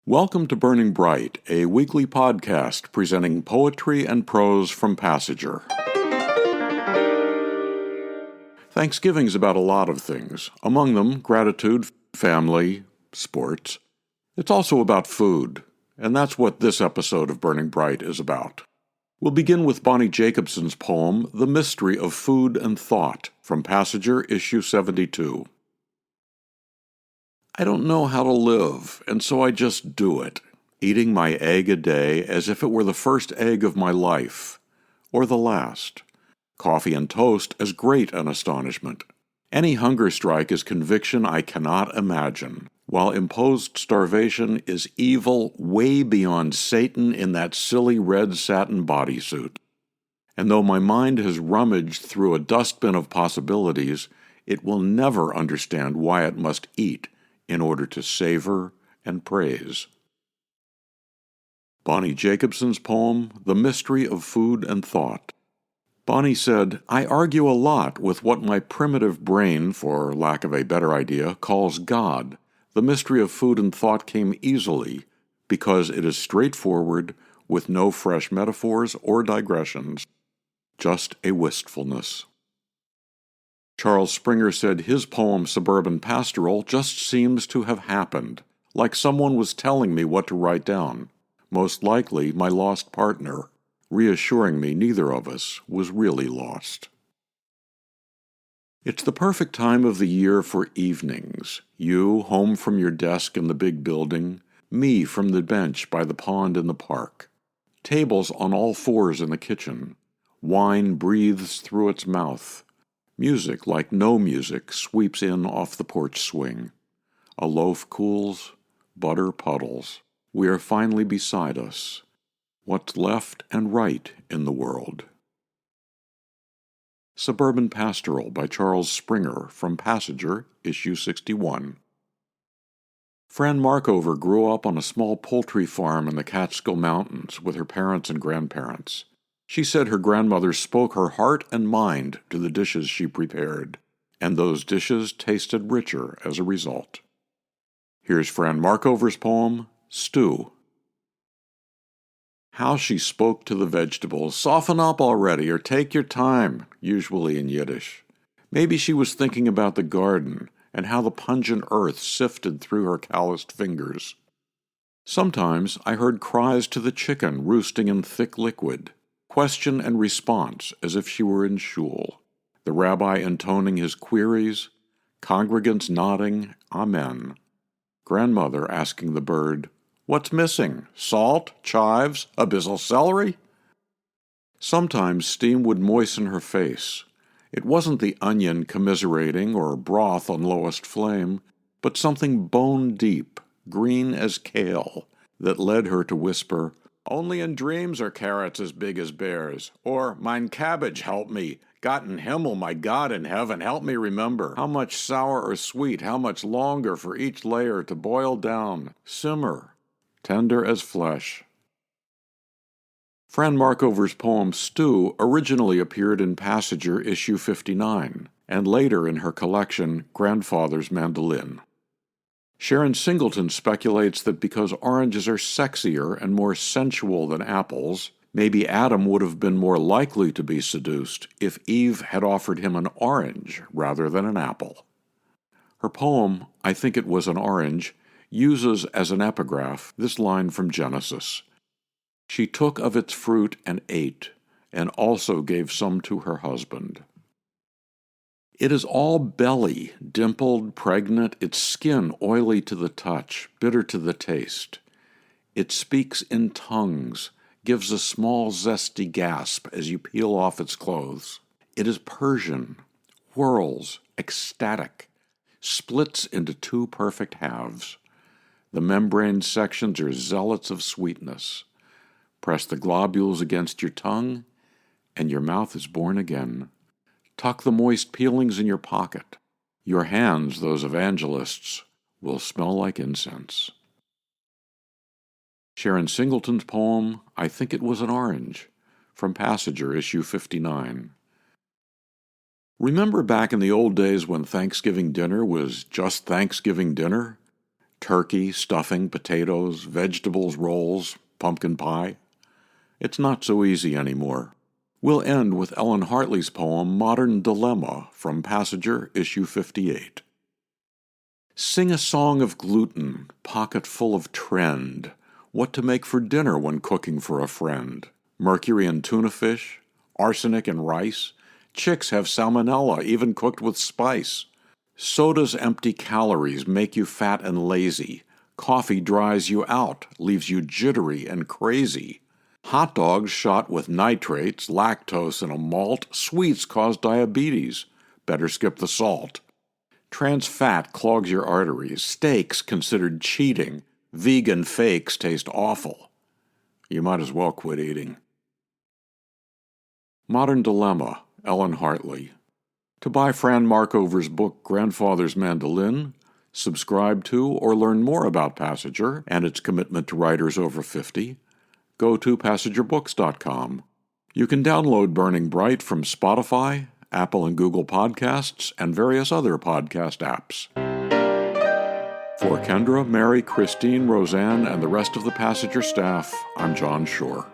Welcome to Burning Bright, a weekly podcast presenting poetry and prose from Passenger. Thanksgiving's about a lot of things, among them gratitude, family, sports. It's also about food, and that's what this episode of Burning Bright is about. We'll begin with Bonnie Jacobson's poem, The Mystery of Food and Thought, from Passenger, issue 72. I don't know how to live, and so I just do it, eating my egg a day as if it were the first egg of my life, or the last. Coffee and toast as great an astonishment. Any hunger strike is conviction I cannot imagine, while imposed starvation is evil way beyond Satan in that silly red satin bodysuit. And though my mind has rummaged through a dustbin of possibilities, it will never understand why it must eat in order to savor and praise. Bonnie Jacobson's poem, The Mystery of Food and Thought. Bonnie said, I argue a lot with what my primitive brain, for lack of a better idea, calls God. The mystery of food and thought came easily, because it is straightforward, with no fresh metaphors or digressions, just a wistfulness. Charles Springer said his poem Suburban Pastoral just seems to have happened, like someone was telling me what to write down, most likely my lost partner, reassuring me neither of us was really lost. It's the perfect time of the year for evenings, you home from your desk in the big building, me from the bench by the pond in the park, tables on all fours in the kitchen, wine breathes through its mouth, music like no music sweeps in off the porch swing. A loaf cools, butter puddles. We are finally beside us. What's left and right in the world? Suburban Pastoral by Charles Springer from Passenger, issue 61. Fran Markover grew up on a small poultry farm in the Catskill Mountains with her parents and grandparents. She said her grandmother spoke her heart and mind to the dishes she prepared, and those dishes tasted richer as a result. Here's Fran Markover's poem, Stew. How she spoke to the vegetables, soften up already or take your time, usually in Yiddish. Maybe she was thinking about the garden and how the pungent earth sifted through her calloused fingers. Sometimes I heard cries to the chicken roosting in thick liquid, question and response as if she were in shul, the rabbi intoning his queries, congregants nodding, Amen. Grandmother asking the bird, What's missing? Salt, chives, abyssal celery? Sometimes steam would moisten her face. It wasn't the onion commiserating or broth on lowest flame, but something bone deep, green as kale, that led her to whisper, Only in dreams are carrots as big as bears. Or, Mein cabbage, help me. Gott in Himmel, my God in heaven, help me remember. How much sour or sweet, how much longer for each layer to boil down, simmer, tender as flesh. Fran Markover's poem Stew originally appeared in Passenger, issue 59, and later in her collection Grandfather's Mandolin. Sharron Singleton speculates that because oranges are sexier and more sensual than apples, maybe Adam would have been more likely to be seduced if Eve had offered him an orange rather than an apple. Her poem, I Think It Was an Orange, uses as an epigraph this line from Genesis. She took of its fruit and ate, and also gave some to her husband. It is all belly, dimpled, pregnant, its skin oily to the touch, bitter to the taste. It speaks in tongues, gives a small zesty gasp as you peel off its clothes. It is Persian, whirls, ecstatic, splits into two perfect halves. The membrane sections are zealots of sweetness. Press the globules against your tongue, and your mouth is born again. Tuck the moist peelings in your pocket. Your hands, those evangelists, will smell like incense. Sharron Singleton's poem, I Think It Was an Orange, from Passenger, issue 59. Remember back in the old days when Thanksgiving dinner was just Thanksgiving dinner? Turkey, stuffing, potatoes, vegetables, rolls, pumpkin pie. It's not so easy anymore. We'll end with Ellen Hartley's poem Modern Dilemma from Passenger, issue 58. Sing a song of gluten, pocket full of trend, what to make for dinner when cooking for a friend. Mercury in tuna fish, arsenic in rice, chicks have salmonella even cooked with spice. Soda's empty calories make you fat and lazy. Coffee dries you out, leaves you jittery and crazy. Hot dogs shot with nitrates, lactose, and a malt. Sweets cause diabetes. Better skip the salt. Trans fat clogs your arteries. Steaks considered cheating. Vegan fakes taste awful. You might as well quit eating. Modern Dilemma, Ellen Hartley. To buy Fran Markover's book Grandfather's Mandolin, subscribe to or learn more about Passenger and its commitment to writers over 50, go to PassengerBooks.com. You can download Burning Bright from Spotify, Apple and Google Podcasts, and various other podcast apps. For Kendra, Mary, Christine, Roseanne, and the rest of the Passenger staff, I'm John Shore.